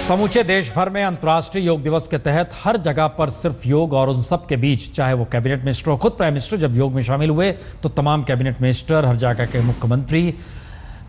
समूचे देश भर में अंतर्राष्ट्रीय योग दिवस के तहत हर जगह पर सिर्फ योग और उन सब के बीच, चाहे वो कैबिनेट मिनिस्टर हो, खुद प्राइम मिनिस्टर जब योग में शामिल हुए तो तमाम कैबिनेट मिनिस्टर, हर जगह के मुख्यमंत्री,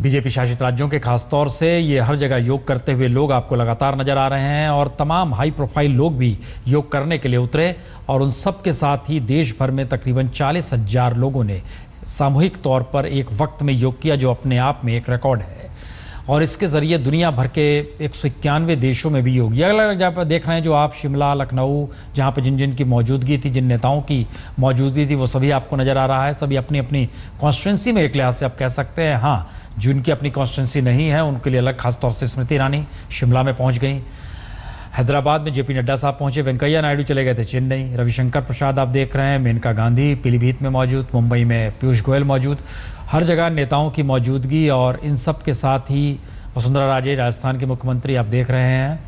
बीजेपी शासित राज्यों के खासतौर से ये हर जगह योग करते हुए लोग आपको लगातार नजर आ रहे हैं और तमाम हाई प्रोफाइल लोग भी योग करने के लिए उतरे और उन सब के साथ ही देश भर में तकरीबन 40,000 लोगों ने सामूहिक तौर पर एक वक्त में योग किया, जो अपने आप में एक रिकॉर्ड है। और इसके ज़रिए दुनिया भर के 191 देशों में भी योग, अलग अलग जगह पर देख रहे हैं जो आप शिमला, लखनऊ, जहाँ पर जिन जिन की मौजूदगी थी, जिन नेताओं की मौजूदगी थी, वो सभी आपको नज़र आ रहा है। सभी अपनी अपनी कॉन्स्टिट्यूंसी में एक लिहाज से आप कह सकते हैं। हाँ, जिनकी अपनी कॉन्स्टिट्यूंसी नहीं है उनके लिए अलग, खासतौर से स्मृति ईरानी शिमला में पहुँच गई, हैदराबाद में जेपी नड्डा साहब पहुँचे, वेंकैया नायडू चले गए थे चेन्नई, रविशंकर प्रसाद आप देख रहे हैं, मेनका गांधी पीलीभीत में मौजूद, मुंबई में पीयूष गोयल मौजूद। हर जगह नेताओं की मौजूदगी और इन सब के साथ ही वसुंधरा राजे राजस्थान के मुख्यमंत्री आप देख रहे हैं।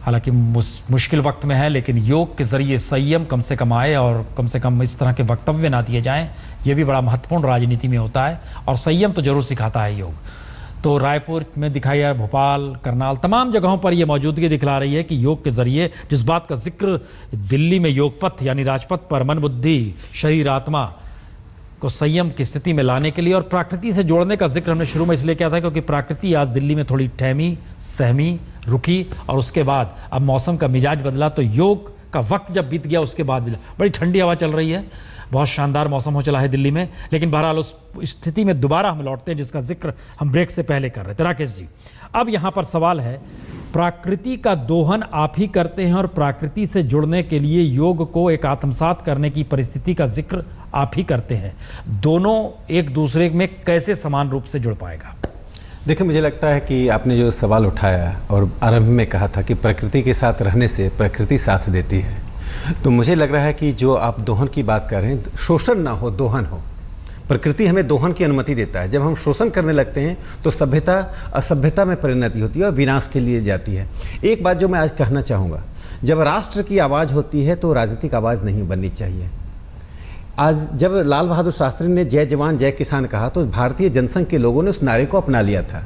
हालांकि मुश्किल वक्त में है, लेकिन योग के ज़रिए संयम कम से कम आए और कम से कम इस तरह के वक्तव्य ना दिए जाएं, ये भी बड़ा महत्वपूर्ण राजनीति में होता है और संयम तो जरूर सिखाता है योग। तो रायपुर में दिखाई है, भोपाल, करनाल, तमाम जगहों पर ये मौजूदगी दिखला रही है कि योग के ज़रिए जिस बात का जिक्र दिल्ली में योग पथ यानी राजपथ पर मन, बुद्धि, शरीर, आत्मा को संयम की स्थिति में लाने के लिए और प्रकृति से जोड़ने का जिक्र हमने शुरू में इसलिए किया था क्योंकि प्रकृति आज दिल्ली में थोड़ी ठहमी, सहमी, रुकी और उसके बाद अब मौसम का मिजाज बदला, तो योग का वक्त जब बीत गया उसके बाद भी बड़ी ठंडी हवा चल रही है, बहुत शानदार मौसम हो चला है दिल्ली में। लेकिन बहरहाल उस स्थिति में दोबारा हम लौटते हैं जिसका जिक्र हम ब्रेक से पहले कर रहे थे। राकेश जी, अब यहाँ पर सवाल है, प्रकृति का दोहन आप ही करते हैं और प्रकृति से जुड़ने के लिए योग को एक आत्मसात करने की परिस्थिति का जिक्र आप ही करते हैं, दोनों एक दूसरे में कैसे समान रूप से जुड़ पाएगा? देखिए, मुझे लगता है कि आपने जो सवाल उठाया और आरंभ में कहा था कि प्रकृति के साथ रहने से प्रकृति साथ देती है, तो मुझे लग रहा है कि जो आप दोहन की बात कर रहे हैं, शोषण ना हो, दोहन हो। प्रकृति हमें दोहन की अनुमति देता है। जब हम शोषण करने लगते हैं तो सभ्यता असभ्यता में परिणति होती है और विनाश के लिए जाती है। एक बात जो मैं आज कहना चाहूँगा, जब राष्ट्र की आवाज़ होती है तो राजनीतिक आवाज़ नहीं बननी चाहिए। आज जब लाल बहादुर शास्त्री ने जय जवान जय किसान कहा तो भारतीय जनसंघ के लोगों ने उस नारे को अपना लिया था।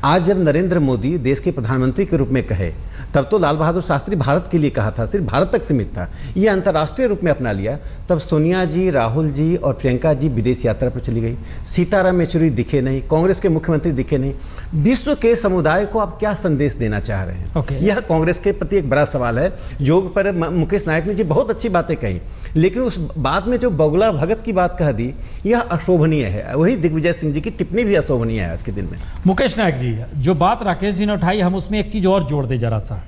आज जब नरेंद्र मोदी देश के प्रधानमंत्री के रूप में कहे, तब तो लाल बहादुर शास्त्री भारत के लिए कहा था, सिर्फ भारत तक सीमित था, ये अंतर्राष्ट्रीय रूप में अपना लिया। तब सोनिया जी, राहुल जी और प्रियंका जी विदेश यात्रा पर चली गई, सीताराम येचुरी दिखे नहीं, कांग्रेस के मुख्यमंत्री दिखे नहीं। विश्व के समुदाय को आप क्या संदेश देना चाह रहे हैं? यह कांग्रेस के प्रति एक बड़ा सवाल है। योग पर मुकेश नायक ने जी बहुत अच्छी बातें कही, लेकिन उस बात में जो बगुला भगत की बात कह दी, यह अशोभनीय है। वही दिग्विजय सिंह जी की टिप्पणी भी अशोभनीय है आज के दिन में। मुकेश नायक जी, जो बात राकेश जी ने उठाई, हम उसमें एक चीज और जोड़ दे जरा सा।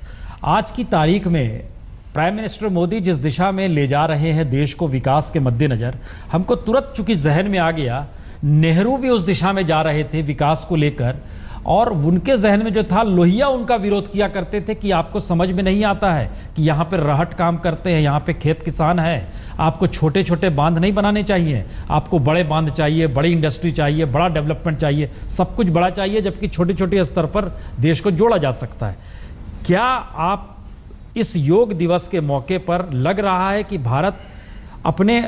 आज की तारीख में प्राइम मिनिस्टर मोदी जिस दिशा में ले जा रहे हैं देश को विकास के मद्देनजर, हमको तुरंत चूंकि जहन में आ गया, नेहरू भी उस दिशा में जा रहे थे विकास को लेकर, और उनके जहन में जो था, लोहिया उनका विरोध किया करते थे कि आपको समझ में नहीं आता है कि यहाँ पे रहट काम करते हैं, यहाँ पे खेत किसान है, आपको छोटे छोटे बांध नहीं बनाने चाहिए, आपको बड़े बांध चाहिए, बड़ी इंडस्ट्री चाहिए, बड़ा डेवलपमेंट चाहिए, सब कुछ बड़ा चाहिए, जबकि छोटे छोटे स्तर पर देश को जोड़ा जा सकता है। क्या आप इस योग दिवस के मौके पर लग रहा है कि भारत अपने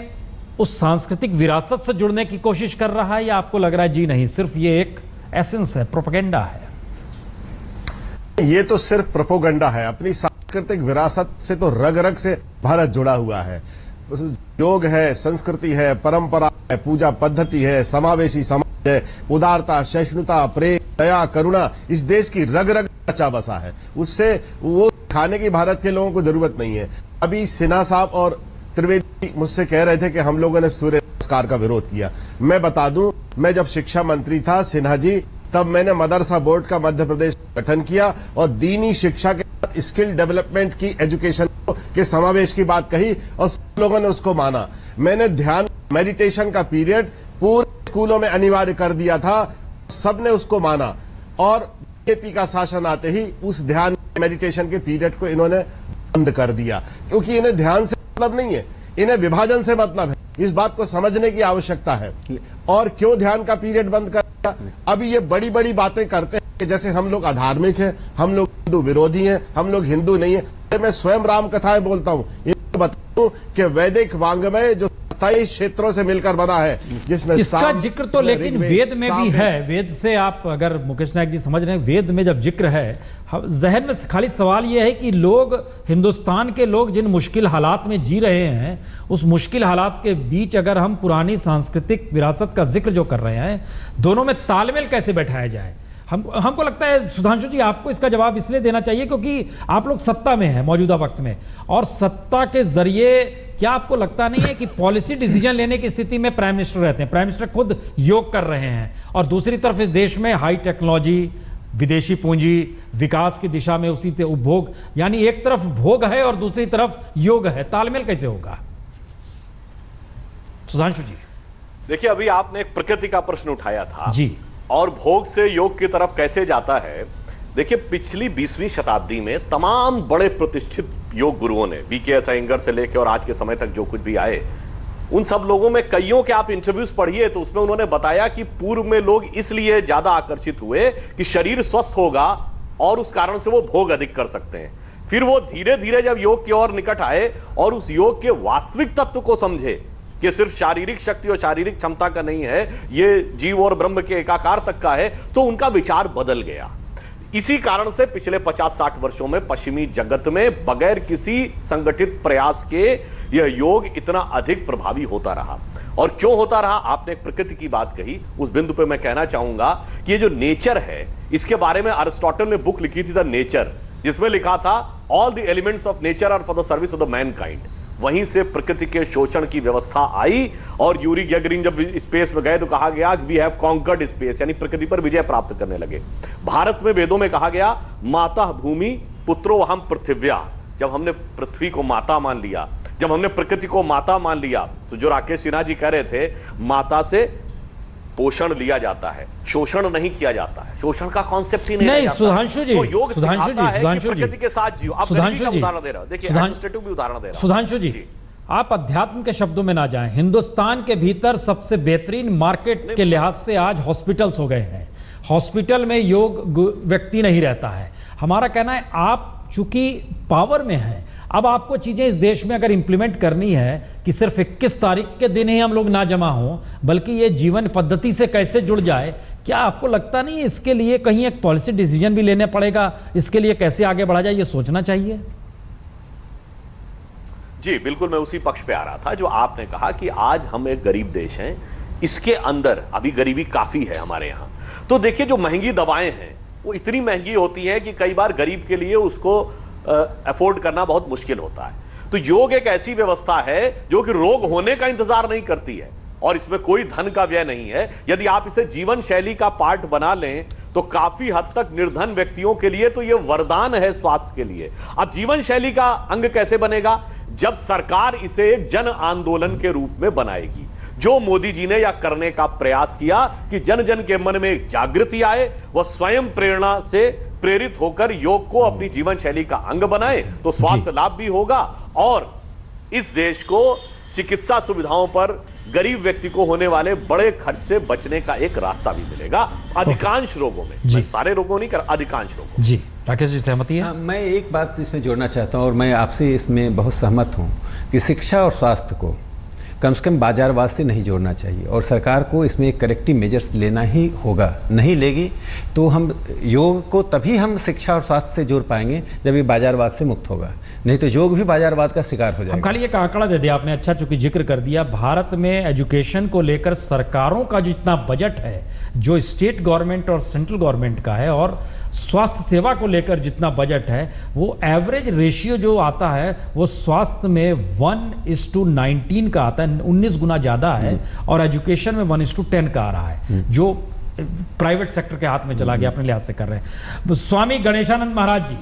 उस सांस्कृतिक विरासत से जुड़ने की कोशिश कर रहा है, या आपको लग रहा है जी नहीं, सिर्फ ये एक एसेंस है, प्रोपेगेंडा है? ये तो सिर्फ प्रोपेगेंडा है। अपनी सांस्कृतिक विरासत से तो रग रग से भारत जुड़ा हुआ है। योग है, संस्कृति है, परंपरा है, पूजा पद्धति है, समावेशी समाज है, उदारता, सहिष्णुता, प्रेम, दया, करुणा इस देश की रग रग बचा बसा है। उससे वो खाने की भारत के लोगों को जरूरत नहीं है। अभी सिन्हा साहब और त्रिवेदी मुझसे कह रहे थे कि हम लोगों ने सूर्य नमस्कार का विरोध किया। मैं बता दूं, मैं जब शिक्षा मंत्री था, सिन्हा जी, तब मैंने मदरसा बोर्ड का मध्य प्रदेश गठन किया और दीनी शिक्षा के साथ स्किल डेवलपमेंट की, एजुकेशन के समावेश की बात कही और सब लोगों ने उसको माना। मैंने ध्यान, मेडिटेशन का पीरियड पूरे स्कूलों में अनिवार्य कर दिया था, सबने उसको माना। और बीजेपी का शासन आते ही उस ध्यान, मेडिटेशन के पीरियड को इन्होंने बंद कर दिया, क्योंकि इन्हें ध्यान से मतलब नहीं है, इन्हें विभाजन से मतलब है। इस बात को समझने की आवश्यकता है। और क्यों ध्यान का पीरियड बंद कर दिया? अभी ये बड़ी बड़ी बातें करते हैं कि जैसे हम लोग अधार्मिक हैं, हम लोग हिंदू विरोधी हैं, हम लोग हिंदू नहीं है। मैं स्वयं राम कथाएं बोलता हूं। इनको बताऊं कि वैदिक वांग्मय जो 27 क्षेत्रों से मिलकर बना है, जिसमें इसका जिक्र तो लेकिन वेद में भी है। वेद से आप अगर मुकेश नायक जी समझ रहे हैं, वेद में जब जिक्र है, जहन में खाली सवाल यह है कि लोग, हिंदुस्तान के लोग जिन मुश्किल हालात में जी रहे हैं, उस मुश्किल हालात के बीच अगर हम पुरानी सांस्कृतिक विरासत का जिक्र जो कर रहे हैं, दोनों में तालमेल कैसे बैठाया जाए। हमको लगता है सुधांशु जी, आपको इसका जवाब इसलिए देना चाहिए क्योंकि आप लोग सत्ता में हैं मौजूदा वक्त में, और सत्ता के जरिए क्या आपको लगता नहीं है कि पॉलिसी डिसीजन लेने की स्थिति में प्राइम मिनिस्टर रहते हैं? प्राइम मिनिस्टर खुद योग कर रहे हैं और दूसरी तरफ इस देश में हाई टेक्नोलॉजी, विदेशी पूंजी, विकास की दिशा में उसी उपभोग, यानी एक तरफ भोग है और दूसरी तरफ योग है, तालमेल कैसे होगा? सुधांशु जी देखिए, अभी आपने एक प्रकृति का प्रश्न उठाया था जी, और भोग से योग की तरफ कैसे जाता है। देखिए, पिछली 20वीं शताब्दी में तमाम बड़े प्रतिष्ठित योग गुरुओं ने, वीके अयंगर से लेकर और आज के समय तक जो कुछ भी आए, उन सब लोगों में कईयों के आप इंटरव्यूज पढ़िए तो उसमें उन्होंने बताया कि पूर्व में लोग इसलिए ज्यादा आकर्षित हुए कि शरीर स्वस्थ होगा और उस कारण से वो भोग अधिक कर सकते हैं। फिर वो धीरे धीरे जब योग की ओर निकट आए और उस योग के वास्तविक तत्व को समझे कि सिर्फ शारीरिक शक्ति और शारीरिक क्षमता का नहीं है, ये जीव और ब्रह्म के एकाकार तक का है, तो उनका विचार बदल गया। इसी कारण से पिछले 50-60 वर्षों में पश्चिमी जगत में बगैर किसी संगठित प्रयास के यह योग इतना अधिक प्रभावी होता रहा। और क्यों होता रहा? आपने एक प्रकृति की बात कही, उस बिंदु पे मैं कहना चाहूंगा कि ये जो नेचर है, इसके बारे में अरिस्टोटल ने बुक लिखी थी द नेचर, जिसमें लिखा था all the elements of nature are for the service of the mankind. वहीं से प्रकृति के शोषण की व्यवस्था आई और यूरी गैगरिन जब स्पेस में गए तो कहा गया वी हैव कॉन्कर्ड स्पेस, यानी प्रकृति पर विजय प्राप्त करने लगे। भारत में वेदों में कहा गया माता भूमि पुत्रो अहम पृथिव्या। जब हमने पृथ्वी को माता मान लिया, जब हमने प्रकृति को माता मान लिया, तो जो राकेश सिन्हा जी कह रहे थे, माता से पोषण लिया जाता है, शोषण नहीं किया जाता है। शोषण का कॉन्सेप्ट ही नहीं सुधांशु जी, सुधांशु जी के साथ जीव। आप उदाहरण दे रहे हो, देखिए एडमिनिस्ट्रेटिव भी उदाहरण दे रहा हूं। सुधांशु जी, आप अध्यात्म के शब्दों में ना जाएं। हिंदुस्तान के भीतर सबसे बेहतरीन मार्केट के लिहाज से आज हॉस्पिटल्स हो गए हैं। हॉस्पिटल में योग व्यक्ति नहीं रहता है। हमारा कहना है आप चूंकि पावर में हैं, अब आपको चीजें इस देश में अगर इंप्लीमेंट करनी है कि सिर्फ 21 तारीख के दिन ही हम लोग ना जमा हों, बल्कि ये जीवन पद्धति से कैसे जुड़ जाए, क्या आपको लगता नहीं इसके लिए कहीं एक पॉलिसी डिसीजन भी लेना पड़ेगा? इसके लिए कैसे आगे बढ़ा जाए, ये सोचना चाहिए। जी बिल्कुल, मैं उसी पक्ष पे आ रहा था जो आपने कहा कि आज हम एक गरीब देश हैं, इसके अंदर अभी गरीबी काफी है हमारे यहाँ। तो देखिए, जो महंगी दवाएं हैं वो इतनी महंगी होती है कि कई बार गरीब के लिए उसको अफोर्ड करना बहुत मुश्किल होता है। तो योग एक ऐसी व्यवस्था है जो कि रोग होने का इंतजार नहीं करती है और इसमें कोई धन का व्यय नहीं है। यदि आप इसे जीवन शैली का पार्ट बना लें तो काफी हद तक निर्धन व्यक्तियों के लिए तो यह वरदान है स्वास्थ्य के लिए। अब जीवन शैली का अंग कैसे बनेगा? जब सरकार इसे एक जन आंदोलन के रूप में बनाएगी, जो मोदी जी ने या करने का प्रयास किया कि जन जन के मन में एक जागृति आए, वह स्वयं प्रेरणा से प्रेरित होकर योग को अपनी जीवन शैली का अंग बनाए, तो स्वास्थ्य लाभ भी होगा और इस देश को चिकित्सा सुविधाओं पर गरीब व्यक्ति को होने वाले बड़े खर्च से बचने का एक रास्ता भी मिलेगा अधिकांश रोगों में। मैं सारे रोगों नहीं कर, अधिकांश रोगों। जी राकेश जी सहमति है? मैं एक बात इसमें जोड़ना चाहता हूं और मैं आपसे इसमें बहुत सहमत हूं कि शिक्षा और स्वास्थ्य को कम से कम बाजारवाद से नहीं जोड़ना चाहिए और सरकार को इसमें एक करेक्टिव मेजर्स लेना ही होगा। नहीं लेगी तो हम योग को तभी हम शिक्षा और स्वास्थ्य से जोड़ पाएंगे जब ये बाजारवाद से मुक्त होगा, नहीं तो योग भी बाजारवाद का शिकार हो जाएगा। हम खाली एक आंकड़ा दे दिया आपने, अच्छा चूंकि जिक्र कर दिया, भारत में एजुकेशन को लेकर सरकारों का जितना बजट है जो स्टेट गवर्नमेंट और सेंट्रल गवर्नमेंट का है और स्वास्थ्य सेवा को लेकर जितना बजट है, वो एवरेज रेशियो जो आता है वो स्वास्थ्य में 1:19 का आता है, 19 गुना ज़्यादा है और एजुकेशन में 1:10 का आ रहा है, जो प्राइवेट सेक्टर के हाथ में चला गया, अपने लिहाज से कर रहे हैं। स्वामी गणेशानंद महाराज जी,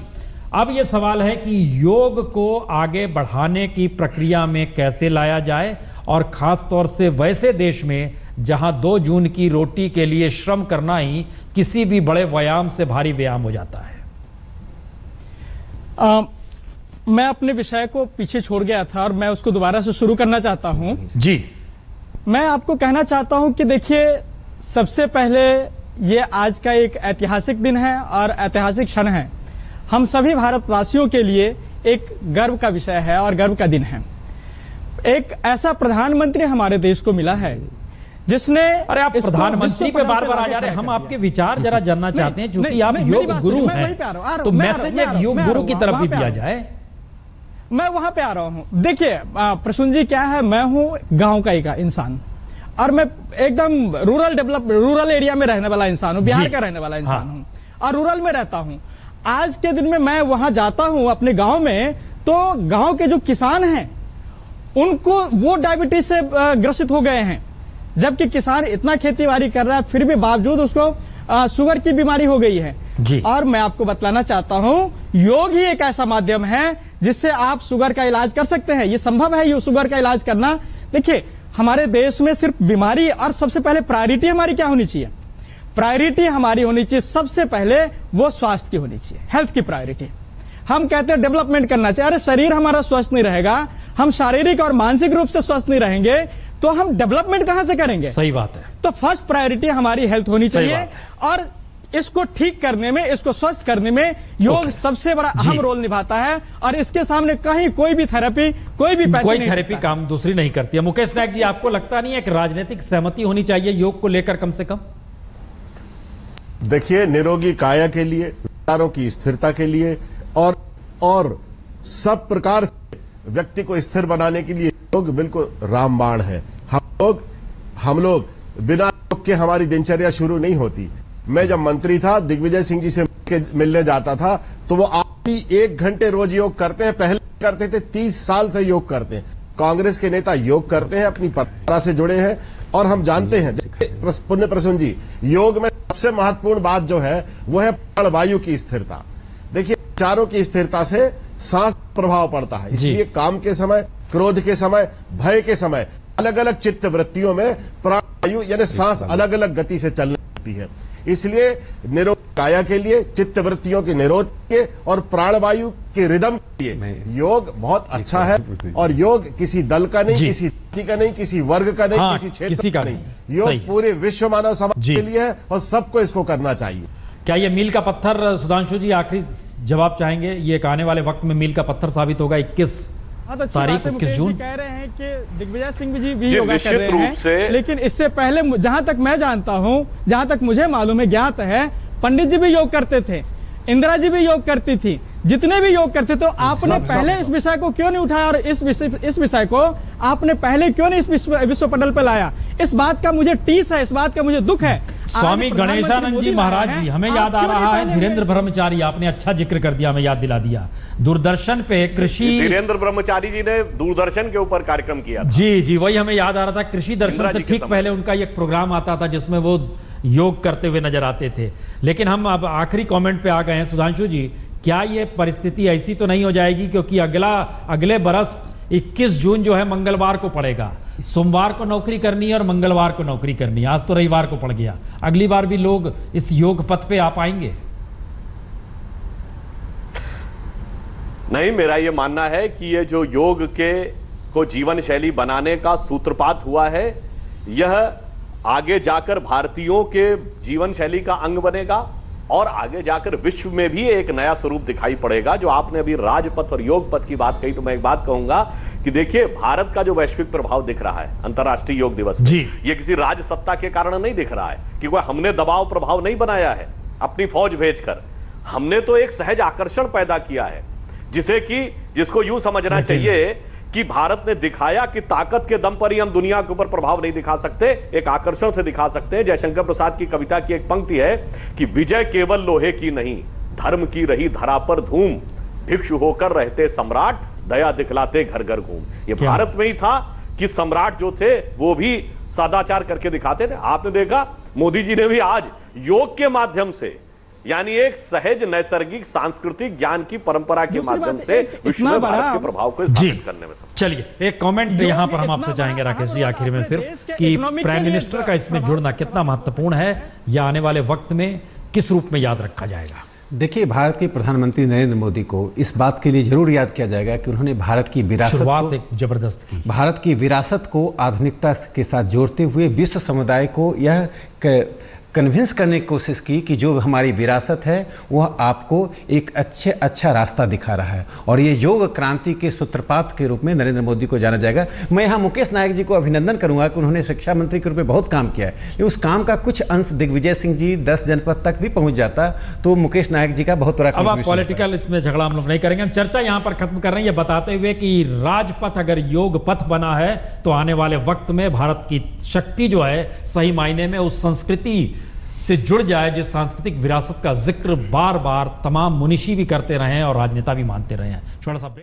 अब ये सवाल है कि योग को आगे बढ़ाने की प्रक्रिया में कैसे लाया जाए और ख़ास तौर से वैसे देश में जहां 2 जून की रोटी के लिए श्रम करना ही किसी भी बड़े व्यायाम से भारी व्यायाम हो जाता है। मैं अपने विषय को पीछे छोड़ गया था और मैं उसको दोबारा से शुरू करना चाहता हूं। जी, मैं आपको कहना चाहता हूं कि देखिए, सबसे पहले ये आज का एक ऐतिहासिक दिन है और ऐतिहासिक क्षण है। हम सभी भारतवासियों के लिए एक गर्व का विषय है और गर्व का दिन है। एक ऐसा प्रधानमंत्री हमारे देश को मिला है जिसने, अरे आप प्रधानमंत्री पे बार बार आ जा रहे हैं, हम आपके विचार जरा जानना चाहते हैं, चूंकि आप योग गुरु हैं, तो मैसेज एक योग गुरु की तरफ भी दिया जाए। मैं वहां पे आ रहा हूं। देखिए प्रसून जी, क्या है, मैं हूं गांव का एक इंसान और मैं एकदम रूरल एरिया में रहने वाला इंसान हूं, बिहार का रहने वाला इंसान हूं और रूरल में रहता हूं। आज के दिन में मैं वहां जाता हूं अपने गांव में, तो गांव के जो किसान हैं उनको वो डायबिटीज से ग्रसित हो गए हैं, जबकि किसान इतना खेती बाड़ी कर रहा है फिर भी बावजूद उसको शुगर की बीमारी हो गई है जी। और मैं आपको बतलाना चाहता हूं, योग ही एक ऐसा माध्यम है जिससे आप शुगर का इलाज कर सकते हैं। ये संभव है ये शुगर का इलाज करना। देखिए हमारे देश में सिर्फ बीमारी, और सबसे पहले प्रायोरिटी हमारी क्या होनी चाहिए? प्रायोरिटी हमारी होनी चाहिए सबसे पहले वो स्वास्थ्य की होनी चाहिए, हेल्थ की प्रायोरिटी। हम कहते हैं डेवलपमेंट करना चाहिए, अरे शरीर हमारा स्वस्थ नहीं रहेगा, हम शारीरिक और मानसिक रूप से स्वस्थ नहीं रहेंगे तो हम डेवलपमेंट कहां से करेंगे? सही बात है। तो फर्स्ट प्रायोरिटी हमारी हेल्थ होनी चाहिए और इसको ठीक करने में, इसको स्वस्थ करने में योग सबसे बड़ा अहम रोल निभाता है और इसके सामने कहीं कोई भी थेरेपी, कोई थेरेपी काम दूसरी नहीं करती है। मुकेश नायक जी, आपको लगता नहीं है कि राजनीतिक सहमति होनी चाहिए योग को लेकर कम से कम? देखिए, निरोगी काया के लिए, विचारों की स्थिरता के लिए और सब प्रकार से व्यक्ति को स्थिर बनाने के लिए योग बिल्कुल रामबाण है। हम लोग बिना योग के हमारी दिनचर्या शुरू नहीं होती। मैं जब मंत्री था, दिग्विजय सिंह जी से मिलने जाता था तो वो आप ही 1 घंटे रोज योग करते हैं, पहले करते थे, 30 साल से योग करते हैं। कांग्रेस के नेता योग करते हैं, अपनी परंपरा से जुड़े हैं और हम जानते हैं। पुण्य प्रसून जी, योग में सबसे महत्वपूर्ण बात जो है वो है प्राणवायु की स्थिरता। देखिए, विचारों की स्थिरता से सांस प्रभाव पड़ता है, इसलिए काम के समय, क्रोध के समय, भय के समय अलग अलग चित्त वृत्तियों में प्राणवायु यानी सांस अलग अलग गति से चलने लगती है। इसलिए निरोग काया के लिए, चित्त वृत्तियों के निरोध के और प्राणवायु के रिदम के लिए योग बहुत अच्छा है। और योग किसी दल का नहीं, किसी जाति का नहीं, किसी वर्ग का नहीं, किसी क्षेत्र का नहीं, योग पूरे विश्व मानव समाज के लिए है और सबको इसको करना चाहिए। क्या ये मील का पत्थर, सुधांशु जी आखिरी जवाब चाहेंगे, ये एक आने वाले वक्त में मील का पत्थर साबित होगा? 21 तारीख 21 जून कह रहे हैं कि दिग्विजय सिंह जी भी योगा कर रहे हैं, लेकिन इससे पहले जहां तक मैं जानता हूं, जहां तक मुझे मालूम है, ज्ञात है, पंडित जी भी योग करते थे, इंदिरा जी भी योग करती थी, जितने भी योग करते, तो आपने पहले इस विषय को क्यों नहीं उठाया और इस विषय को आपने पहले क्यों नहीं इस विश्व पटल पर लाया? इस बात का मुझे टीस है, इस बात का मुझे दुख है। स्वामी गणेशानंद जी महाराज जी, हमें याद आ रहा है, धीरेन्द्र ब्रह्मचारी, आपने अच्छा जिक्र कर दिया, हमें याद दिला दिया। दूरदर्शन पे कृषि, धीरेन्द्र ब्रह्मचारी जी ने दूरदर्शन के ऊपर कार्यक्रम किया था। जी, वही हमें याद आ रहा था। कृषि दर्शन से ठीक पहले उनका एक प्रोग्राम आता था जिसमें वो योग करते हुए नजर आते थे। लेकिन हम अब आखिरी कमेंट पे आ गए हैं। सुधांशु जी, क्या ये परिस्थिति ऐसी तो नहीं हो जाएगी, क्योंकि अगले बरस 21 जून जो है मंगलवार को पड़ेगा, सोमवार को नौकरी करनी है और मंगलवार को नौकरी करनी है, आज तो रविवार को पड़ गया, अगली बार भी लोग इस योग पथ पे आ पाएंगे? नहीं, मेरा ये मानना है कि ये जो योग को जीवन शैली बनाने का सूत्रपात हुआ है, यह आगे जाकर भारतीयों के जीवन शैली का अंग बनेगा और आगे जाकर विश्व में भी एक नया स्वरूप दिखाई पड़ेगा। जो आपने अभी राजपथ और योग पथ की बात कही, तो मैं एक बात कहूंगा कि देखिए, भारत का जो वैश्विक प्रभाव दिख रहा है अंतर्राष्ट्रीय योग दिवस में, ये किसी राज सत्ता के कारण नहीं दिख रहा है, क्योंकि हमने दबाव प्रभाव नहीं बनाया है अपनी फौज भेजकर। हमने तो एक सहज आकर्षण पैदा किया है, जिसको यूं समझना चाहिए कि भारत ने दिखाया कि ताकत के दम पर ही हम दुनिया के ऊपर प्रभाव नहीं दिखा सकते, एक आकर्षण से दिखा सकते हैं। जयशंकर प्रसाद की कविता की एक पंक्ति है कि विजय केवल लोहे की नहीं, धर्म की रही धरा पर धूम, भिक्षु होकर रहते सम्राट, दया दिखलाते घर घर घूम। ये भारत में ही था कि सम्राट जो थे वो भी सदाचार करके दिखाते थे। आपने देखा मोदी जी ने भी आज योग के माध्यम से, यानी एक सहज नैसर्गिक सांस्कृतिक ज्ञान की परंपरा के माध्यम से विश्व में भारत के प्रभाव को स्थापित करने में। चलिए, एक कमेंट यहां पर हम आपसे चाहेंगे राकेश जी आखिर में, सिर्फ कि प्राइम मिनिस्टर का इसमें जुड़ना कितना महत्वपूर्ण है, या आने वाले वक्त में किस रूप में याद रखा जाएगा? देखिए, भारत के प्रधानमंत्री नरेंद्र मोदी को इस बात के लिए जरूर याद किया जाएगा कि उन्होंने भारत की विरासत को, एक जबरदस्त की, भारत की विरासत को आधुनिकता के साथ जोड़ते हुए विश्व समुदाय को यह कन्विंस करने की कोशिश की कि जो हमारी विरासत है वह आपको एक अच्छा रास्ता दिखा रहा है, और ये योग क्रांति के सूत्रपात के रूप में नरेंद्र मोदी को जाना जाएगा। मैं यहाँ मुकेश नायक जी को अभिनंदन करूंगा कि उन्होंने शिक्षा मंत्री के रूप में बहुत काम किया है, लेकिन उस काम का कुछ अंश दिग्विजय सिंह जी 10 जनपद तक भी पहुंच जाता तो मुकेश नायक जी का बहुत बड़ा। अब आप पॉलिटिकल इसमें झगड़ा हम लोग नहीं करेंगे, हम चर्चा यहाँ पर खत्म कर रहे हैं ये बताते हुए कि राजपथ अगर योग पथ बना है तो आने वाले वक्त में भारत की शक्ति जो है सही मायने में उस संस्कृति से जुड़ जाए जिस सांस्कृतिक विरासत का जिक्र बार बार तमाम मुनीषी भी करते रहे हैं और राजनेता भी मानते रहे हैं। छोटा सा ब्रेक।